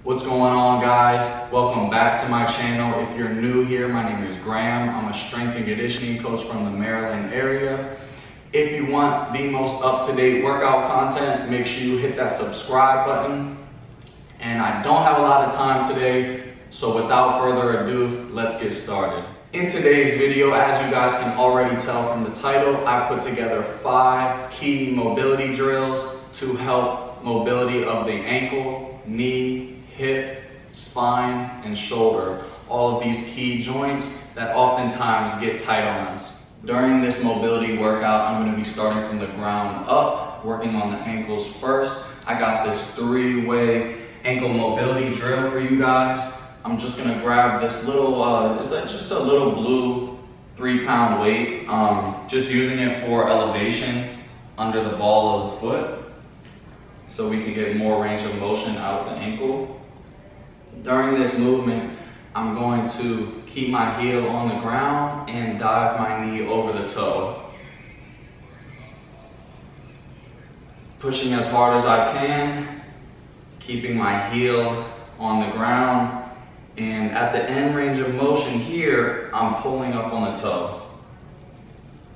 What's going on, guys? Welcome back to my channel. If you're new here, my name is Graham. I'm a strength and conditioning coach from the Maryland area. If you want the most up-to-date workout content, make sure you hit that subscribe button. And I don't have a lot of time today, so without further ado, let's get started. In today's video, as you guys can already tell from the title, I put together 5 key mobility drills to help mobility of the ankle, knee, hip, spine, and shoulder. All of these key joints that oftentimes get tight on us. During this mobility workout, I'm going to be starting from the ground up, working on the ankles first. I got this 3-way ankle mobility drill for you guys. I'm just going to grab this little, it's just a little blue 3-pound weight, just using it for elevation under the ball of the foot, so we can get more range of motion out of the ankle. During this movement, I'm going to keep my heel on the ground and dive my knee over the toe. Pushing as hard as I can, keeping my heel on the ground, and at the end range of motion here, I'm pulling up on the toe.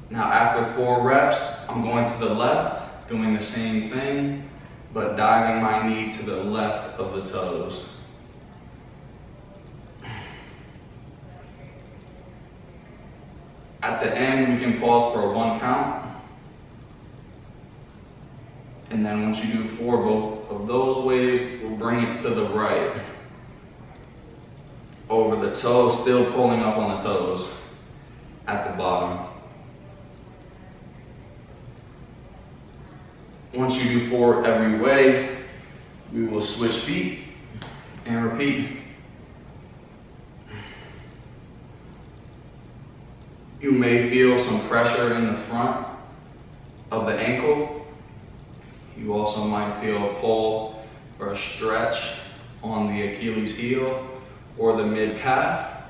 Now after 4 reps, I'm going to the left, doing the same thing, but diving my knee to the left of the toes. At the end, we can pause for 1 count. And then once you do 4 both of those ways, we'll bring it to the right. Over the toe, still pulling up on the toes at the bottom. Once you do 4 every way, we will switch feet and repeat. You may feel some pressure in the front of the ankle. You also might feel a pull or a stretch on the Achilles heel or the mid-calf.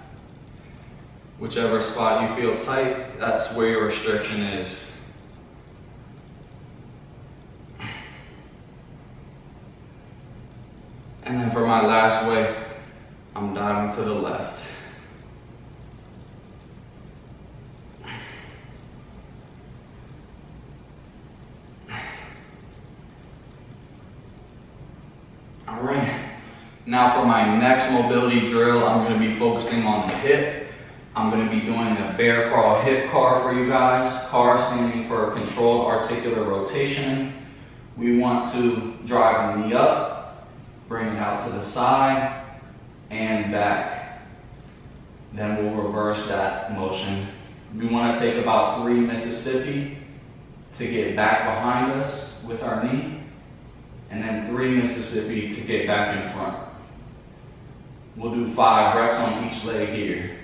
Whichever spot you feel tight, that's where your restriction is. And then for my last way, I'm diving to the left. All right, now for my next mobility drill, I'm going to be focusing on the hip. I'm going to be doing a bear crawl hip car for you guys. CAR standing for controlled articular rotation. We want to drive the knee up, bring it out to the side and back. Then we'll reverse that motion. We want to take about 3 Mississippi to get back behind us with our knee, and then 3 Mississippi to get back in front. We'll do 5 reps on each leg here.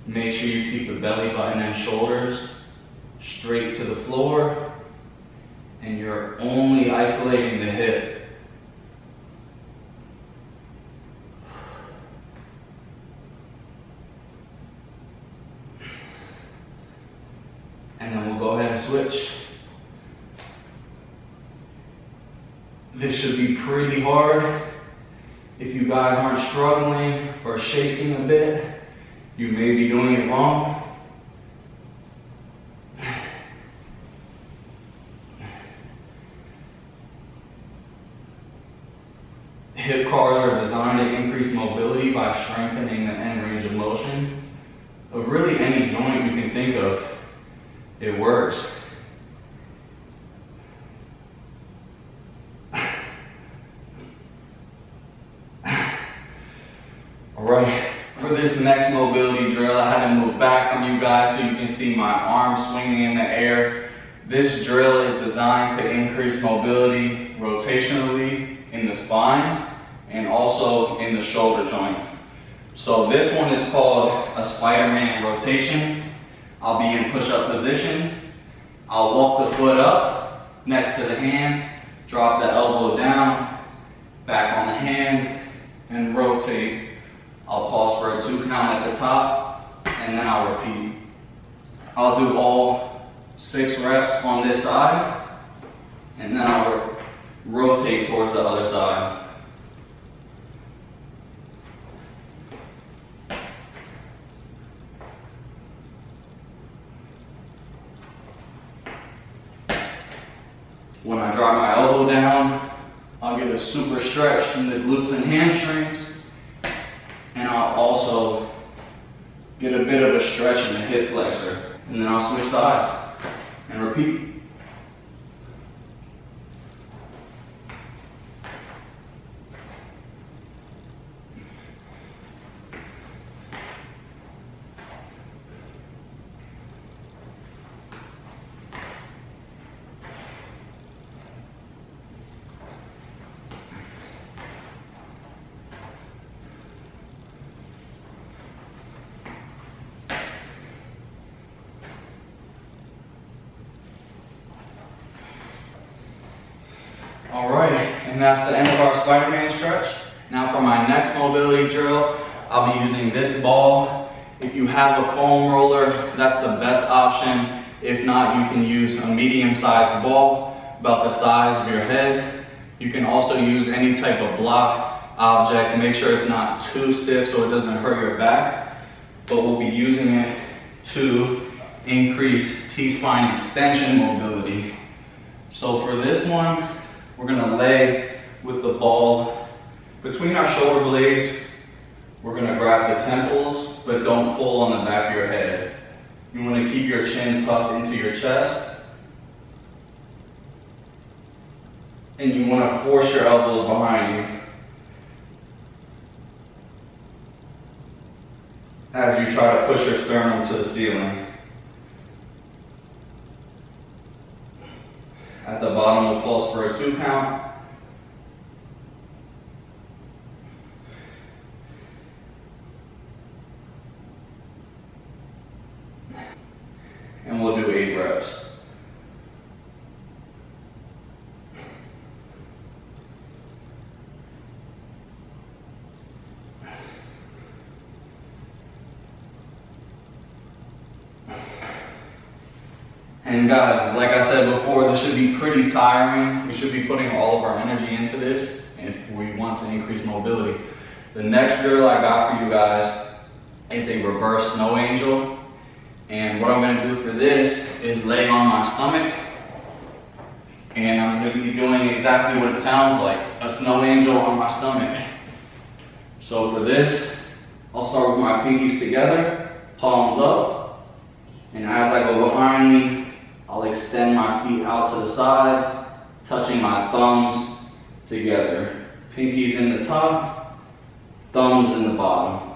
Make sure you keep the belly button and shoulders straight to the floor, and you're only isolating the hip. And then we'll go ahead and switch. This should be pretty hard. If you guys aren't struggling or shaking a bit, you may be doing it wrong. Hip cars are designed to increase mobility by strengthening the end range of motion of really any joint you can think of. It works. Alright, for this next mobility drill, I had to move back from you guys so you can see my arm swinging in the air. This drill is designed to increase mobility rotationally in the spine and also in the shoulder joint. So this one is called a Spiderman Rotation. I'll be in push-up position. I'll walk the foot up next to the hand, drop the elbow down, back on the hand, and rotate. I'll pause for a 2 count at the top, and then I'll repeat. I'll do all 6 reps on this side, and then I'll rotate towards the other side. When I drop my elbow down, I'll get a super stretch in the glutes and hamstrings, and I'll also get a bit of a stretch in the hip flexor, and then I'll switch sides and repeat. All right, and that's the end of our Spider-Man stretch. Now for my next mobility drill, I'll be using this ball. If you have a foam roller, that's the best option. If not, you can use a medium-sized ball, about the size of your head. You can also use any type of block object. Make sure it's not too stiff so it doesn't hurt your back. But we'll be using it to increase T-spine extension mobility. So for this one, we're gonna lay with the ball between our shoulder blades. We're gonna grab the temples, but don't pull on the back of your head. You wanna keep your chin tucked into your chest. And you wanna force your elbows behind you as you try to push your sternum to the ceiling. At the bottom, we'll pulse for a 2 count. And we'll do 8 reps. And guys, like I said before, this should be pretty tiring. We should be putting all of our energy into this if we want to increase mobility. The next drill I got for you guys is a reverse snow angel. And what I'm gonna do for this is lay on my stomach. And I'm gonna be doing exactly what it sounds like, a snow angel on my stomach. So for this, I'll start with my pinkies together, palms up. And as I go behind me, I'll extend my feet out to the side, touching my thumbs together. Pinkies in the top, thumbs in the bottom.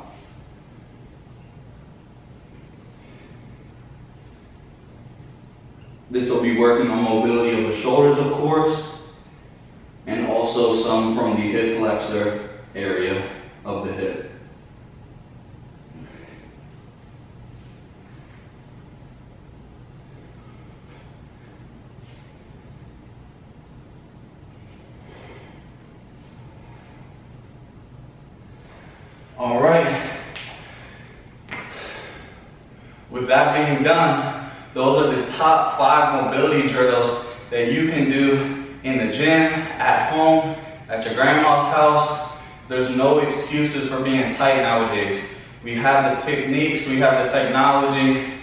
This will be working on mobility of the shoulders, of course, and also some from the hip flexor area of the hip. All right, with that being done, those are the top 5 mobility drills that you can do in the gym, at home, at your grandma's house. There's no excuses for being tight nowadays. We have the techniques, we have the technology,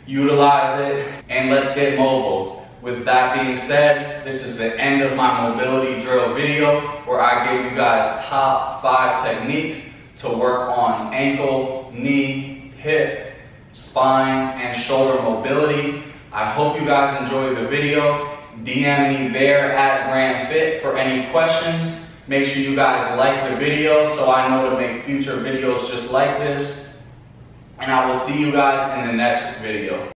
utilize it, and let's get mobile. With that being said, this is the end of my mobility drill video where I gave you guys top 5 techniques to work on ankle, knee, hip, spine, and shoulder mobility. I hope you guys enjoyed the video. DM me there at GrahamFit for any questions. Make sure you guys like the video so I know to make future videos just like this. And I will see you guys in the next video.